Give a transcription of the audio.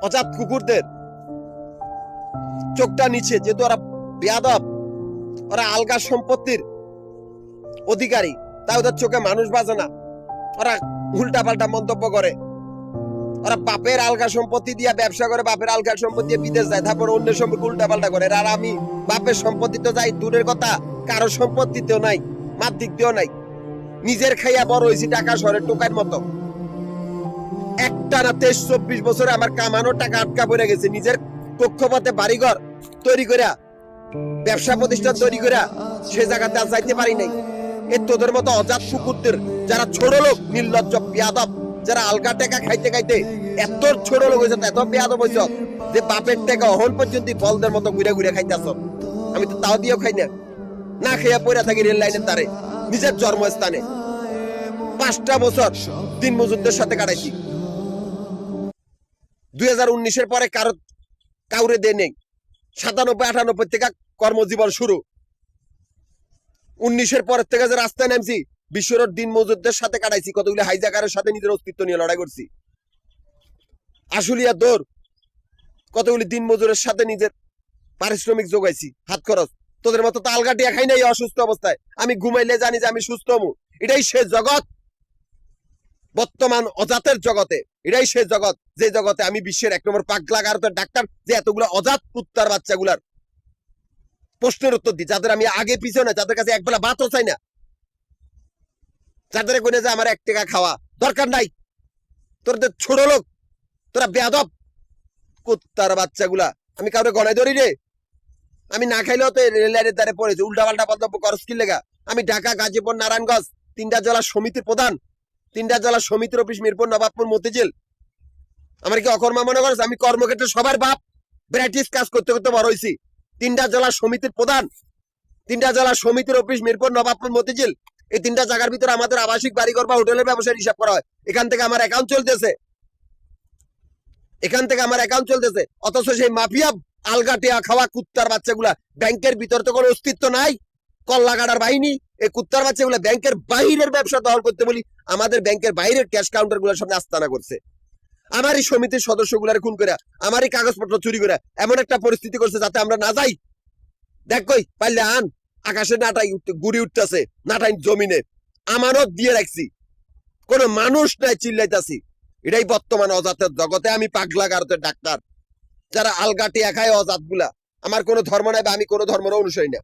অজাত কুকুরদের চোখটা নিচে, যেহেতু ওরা বেয়াদব, ওরা আলগা সম্পত্তির অধিকারী, তাই ওদের চোখে মানুষ বাজে না। ওরা উল্টা পাল্টা মন্তব্য করে। ওরা বাপের আলগা সম্পত্তি দিয়ে ব্যবসা করে, বাপের আলগা সম্পত্তি দিয়ে বিদেশ যায়, তারপর অন্য সম্পর্কে উল্টা পাল্টা করে। আর আমি বাপের সম্পত্তি তো যাই দূরের কথা, কারো সম্পত্তিতেও নাই, মাত্রিক দিয়েও নাই। নিজের খাইয়া বড় হয়েছি টাকা শহরের টোকার মতো। একটা না 23-24 বছরে আমার কামানো টাকা আটকা পড়ে গেছে। নিজের কক্ষপথে বাড়িঘর তৈরি করে, ব্যবসা প্রতিষ্ঠান তৈরি করে সে জায়গাতে আর যাইতে পারি নাই। এ তোদের মতো অজাত কুকুরদের, যারা ছোট লোক, নির্লজ্জ বেয়াদব, যারা আলগা টাকা খাইতে খাইতে এত ছোট লোক হয়েছে, এত বেয়াদব হয়েছ যে বাপের টাকা অহন পর্যন্ত বলদের মতো ঘুরে ঘুরে খাইতেছ। আমি তো তাও দিয়েও খাই না, না খেয়ে পড়ে থাকি রেল লাইনের তারে, নিজের জন্মস্থানে। 5টা বছর দিন মজুরদের সাথে কাটাইছি। 2019-এর পরে কাউরে দে নেই। 97-98 থেকে কর্মজীবন শুরু। 19-এর পরের থেকে যে রাস্তায় নামছি, বিশ্বরোড দিন মজুরদের সাথে কাটাইছি, কতগুলো হাইজাকারের সাথে নিজের অস্তিত্ব নিয়ে লড়াই করছি। আশুলিয়া দৌড়, কতগুলি দিন মজুরের সাথে নিজের পারিশ্রমিক যোগাইছি, হাত খরচ। তোদের মতো তো আলগাটিয়া খাই নাই অসুস্থ অবস্থায়। আমি ঘুমাইলে জানি যে আমি সুস্থ হবো। এটাই সে জগৎ, বর্তমান অজাতের জগতে। এটাই সে জগৎ, যে জগতে আমি বিশ্বের 1 নম্বর পাগলা গারদের ডাক্তার, যে এতগুলো অজাত কুত্তার বাচ্চাগুলার প্রশ্নের উত্তর দিই, যাদের আমি আগে পিছনে, যাদের কাছে একবেলা ভাতও চাই না, যাদের কোনে যে আমার 1 টাকা খাওয়া দরকার নাই। তোদের ছোট লোক, তোরা বেয়াদব কুত্তার বাচ্চাগুলা, আমি কাউরে গণাই ধরি রে? আমি না খাইলেও তো রেলের দ্বারে পড়েছি, উল্টা পাল্টা মন্তব্য করস কি লেগা? আমি ঢাকা, গাজীপুর, নারায়ণগঞ্জ 3টা জেলা সমিতির প্রধান, 3টা জেলা সমিতির অফিস মিরপুর, নবাবপুর, মতিঝিল। আমার কি অকর্মা মনে করছ? আমি কর্মক্ষেত্রে সবার বাপ, ব্রাইটিস কাজ করতে করতে বড় হয়েছি। 3টা জেলা সমিতির প্রধান, 3টা জেলা সমিতির অফিস মিরপুর, নবাবপুর, মতিঝিল। এই 3টা জায়গার ভিতরে আমাদের আবাসিক বাড়িঘর বা হোটেলের ব্যবসার হিসাব করা হয়। এখান থেকে আমার অ্যাকাউন্ট চলতেছে, এখান থেকে আমার অ্যাকাউন্ট চলতেছে। অথচ সেই মাফিয়া আলগাটিয়া খাওয়া কুত্তার বাচ্চাগুলা ব্যাংকের ভিতর তো কোনো অস্তিত্ব নাই। কল্লাগাড়ার বাহিনী, এই কুত্তার বাচ্চাগুলা ব্যাংকের বাইরের ব্যবসা দখল করতে বলি, আমাদের ব্যাংকের বাইরের ক্যাশ কাউন্টার গুলোর সামনে আস্তানা করছে। আমারই সমিতির সদস্যগুলার খুন করে, আমারই কাগজপত্র চুরি করে এমন একটা পরিস্থিতি করছে যাতে আমরা না যাই। দেখ কই পাইলে আন, আকাশে নাটাই গুড়ি উঠতেছে, নাটাই জমিনে আমানত দিয়ে রাখছি, কোনো মানুষ নাই, চিল্লাইতাছি। এটাই বর্তমান অজাতের জগতে আমি পাগলা গারদের ডাক্তার, যারা আলগাটিয়া খায় অজাত গুলা। আমার কোনো ধর্ম নাই বা আমি কোনো ধর্মের অনুসারী না।